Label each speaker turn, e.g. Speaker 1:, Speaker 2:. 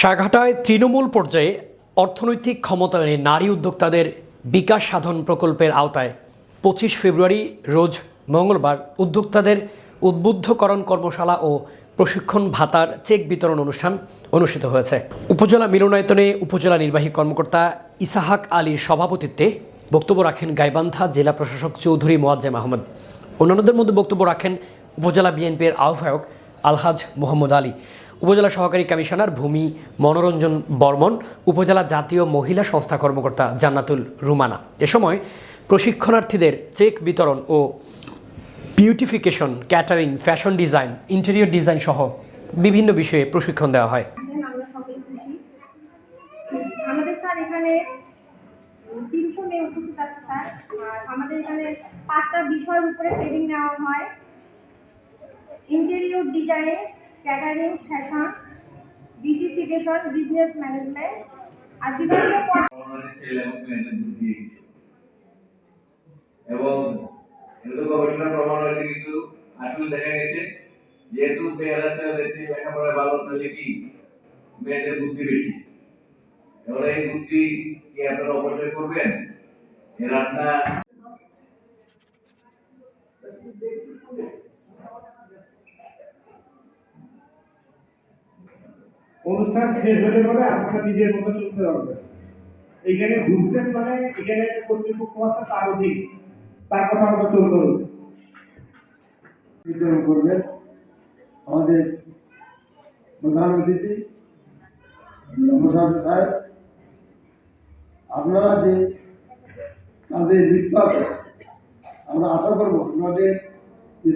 Speaker 1: সাঘাটায় তৃণমূল পর্যায়ে অর্থনৈতিক ক্ষমতায়নে নারী উদ্যোক্তাদের বিকাশ সাধন প্রকল্পের আওতায় ২৫ ফেব্রুয়ারি রোজ মঙ্গলবার উদ্যোক্তাদের উদ্বুদ্ধকরণ কর্মশালা ও প্রশিক্ষণ ভাতার চেক বিতরণ অনুষ্ঠান অনুষ্ঠিত হয়েছে। উপজেলা মিলনায়তনে উপজেলা নির্বাহী কর্মকর্তা ইসাহাক আলীর সভাপতিত্বে বক্তব্য রাখেন গাইবান্ধা জেলা প্রশাসক চৌধুরী মোয়াজ্জেম আহমদ। অন্যান্যদের মধ্যে বক্তব্য রাখেন উপজেলা বিএনপির আহ্বায়ক আলহাজ মোহাম্মদ আলী, উপজেলা সহকারী কমিশনার ভূমি মনোরঞ্জন বর্মন, উপজেলা জাতীয় মহিলা সংস্থা কর্মকর্তা জান্নাতুল রুমানা। এ সময় প্রশিক্ষণার্থীদের চেক বিতরণ ও beautification, catering, fashion design, interior design সহ বিভিন্ন বিষয়ে প্রশিক্ষণ দেওয়া হয়।
Speaker 2: আমাদের স্যার এখানে 300 মেয়ে উপস্থিত আছে স্যার। আর আমাদের এখানে 5টা বিষয়ের উপরে ট্রেনিং নেওয়া হয়: interior design, catering, fashion, beautification, business management আর বিভাগীয়
Speaker 3: এবং গবেষণা প্রমাণ হয়েছে। কিন্তু আসলে দেখা গেছে যেহেতু মেয়েরা দেখছি লেখাপড়া ভালো, তাহলে কি মেয়েদের বুদ্ধি বেশি। এবার এই বুদ্ধি কি আপনারা অপচয় করবেন? এর আপনার
Speaker 4: অনুষ্ঠান শেষ হতে পারে, আপনারা নিজের মতো চলতে পারবেন। এখানে ঘুরছেন মানে এখানে কর্তৃপক্ষ আছে, তার অধীন, তার কথা মতো চলতে হবে। বিতরণ করবেন আমাদের প্রধান অতিথি প্রশাসক সাহেব। আপনারা যে তাদের লিপ্ত আছেন, আমরা আশা করবো আমাদের যে